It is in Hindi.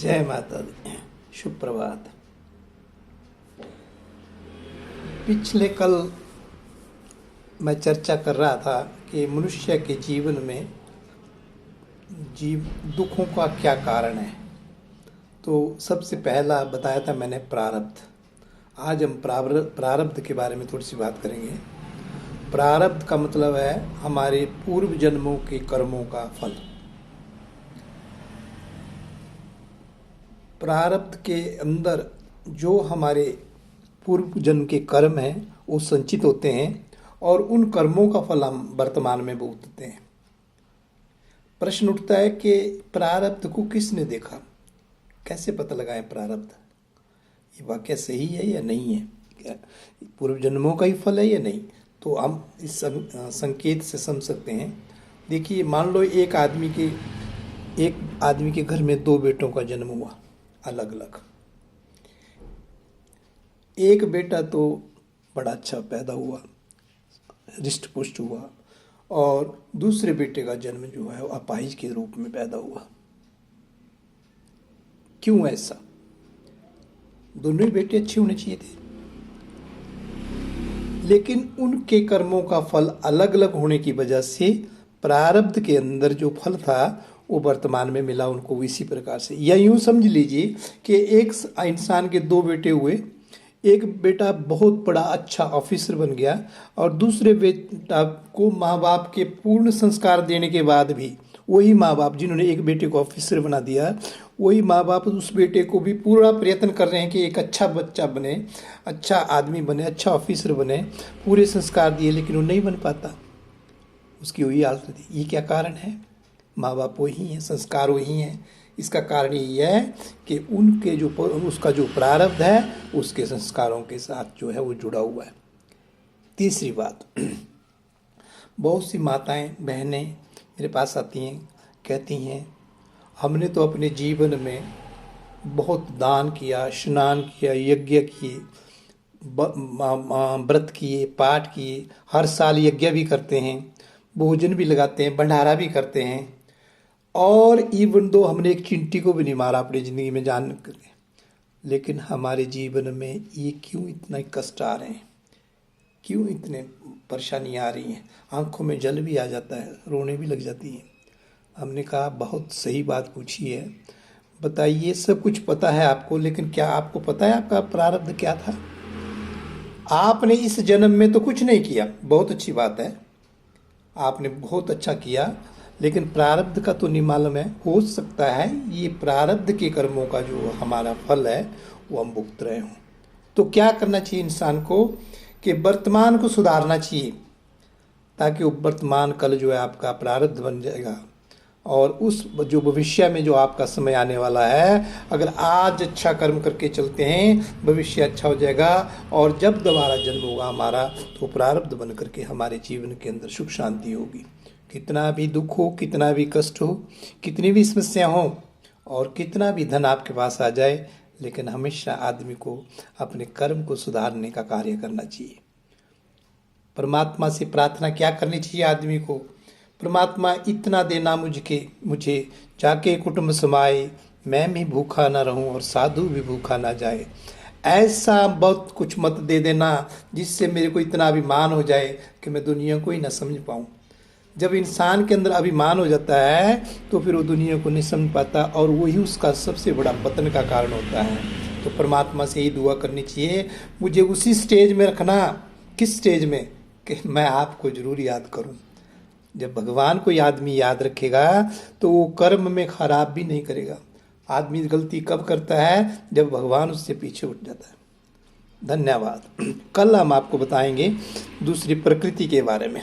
जय माता दी। शुभ प्रभात। पिछले कल मैं चर्चा कर रहा था कि मनुष्य के जीवन में दुखों का क्या कारण है। तो सबसे पहला बताया था मैंने प्रारब्ध। आज हम प्रारब्ध के बारे में थोड़ी सी बात करेंगे। प्रारब्ध का मतलब है हमारे पूर्व जन्मों के कर्मों का फल। प्रारब्ध के अंदर जो हमारे पूर्व जन्म के कर्म हैं वो संचित होते हैं और उन कर्मों का फल हम वर्तमान में भुगतते हैं। प्रश्न उठता है कि प्रारब्ध को किसने देखा, कैसे पता लगाएं प्रारब्ध, ये वाकया सही है या नहीं है, क्या पूर्व जन्मों का ही फल है या नहीं। तो हम इस संकेत से समझ सकते हैं। देखिए, मान लो एक आदमी के घर में दो बेटों का जन्म हुआ अलग अलग। एक बेटा तो बड़ा अच्छा पैदा हुआ, रिष्ट पुष्ट हुआ, और दूसरे बेटे का जन्म जो है वो अपाहिज के रूप में पैदा हुआ। क्यों ऐसा? दोनों ही बेटे अच्छे होने चाहिए थे, लेकिन उनके कर्मों का फल अलग अलग होने की वजह से प्रारब्ध के अंदर जो फल था वो वर्तमान में मिला उनको इसी प्रकार से। या यूं समझ लीजिए कि एक इंसान के दो बेटे हुए। एक बेटा बहुत बड़ा अच्छा ऑफिसर बन गया और दूसरे बेटा को माँ बाप के पूर्ण संस्कार देने के बाद भी वही माँ बाप जिन्होंने एक बेटे को ऑफिसर बना दिया, वही माँ बाप उस बेटे को भी पूरा प्रयत्न कर रहे हैं कि एक अच्छा बच्चा बने, अच्छा आदमी बने, अच्छा ऑफिसर बने, पूरे संस्कार दिए, लेकिन वो नहीं बन पाता। उसकी वही हालत थी। ये क्या कारण है? माँ बाप वही हैं, संस्कार वही हैं। इसका कारण ये है कि उनके उसका जो प्रारब्ध है उसके संस्कारों के साथ जो है वो जुड़ा हुआ है। तीसरी बात, बहुत सी माताएं बहनें मेरे पास आती हैं, कहती हैं हमने तो अपने जीवन में बहुत दान किया, स्नान किया, यज्ञ किए, व्रत किए, पाठ किए, हर साल यज्ञ भी करते हैं, भोजन भी लगाते हैं, भंडारा भी करते हैं, और इवन दो हमने एक चींटी को भी नहीं मारा अपनी ज़िंदगी में जान कर, लेकिन हमारे जीवन में ये क्यों इतना कष्ट आ रहे हैं, क्यों इतने परेशानी आ रही हैं, आंखों में जल भी आ जाता है, रोने भी लग जाती है। हमने कहा बहुत सही बात पूछी है, बताइए सब कुछ पता है आपको, लेकिन क्या आपको पता है आपका प्रारब्ध क्या था? आपने इस जन्म में तो कुछ नहीं किया, बहुत अच्छी बात है, आपने बहुत अच्छा किया, लेकिन प्रारब्ध का तो नहीं मालूम है। हो सकता है ये प्रारब्ध के कर्मों का जो हमारा फल है वो हम भुगत रहे हों। तो क्या करना चाहिए इंसान को कि वर्तमान को सुधारना चाहिए, ताकि वो वर्तमान कल जो है आपका प्रारब्ध बन जाएगा, और उस जो भविष्य में जो आपका समय आने वाला है, अगर आज अच्छा कर्म करके चलते हैं भविष्य अच्छा हो जाएगा, और जब दोबारा जन्म होगा हमारा तो प्रारब्ध बन करके हमारे जीवन के अंदर सुख शांति होगी। कितना भी दुख हो, कितना भी कष्ट हो, कितनी भी समस्या हो, और कितना भी धन आपके पास आ जाए, लेकिन हमेशा आदमी को अपने कर्म को सुधारने का कार्य करना चाहिए। परमात्मा से प्रार्थना क्या करनी चाहिए आदमी को? परमात्मा इतना देना मुझे जाके कुटुंब समाए, मैं भी भूखा ना रहूं और साधु भी भूखा ना जाए। ऐसा बहुत कुछ मत दे देना जिससे मेरे को इतना अभिमान हो जाए कि मैं दुनिया को ही ना समझ पाऊं। जब इंसान के अंदर अभिमान हो जाता है तो फिर वो दुनिया को नहीं समझ पाता, और वही उसका सबसे बड़ा पतन का कारण होता है। तो परमात्मा से ही दुआ करनी चाहिए, मुझे उसी स्टेज में रखना। किस स्टेज में? कि मैं आपको जरूर याद करूं। जब भगवान को आदमी याद रखेगा तो वो कर्म में खराब भी नहीं करेगा। आदमी गलती कब करता है? जब भगवान उससे पीछे उठ जाता है। धन्यवाद। कल हम आपको बताएंगे दूसरी प्रकृति के बारे में।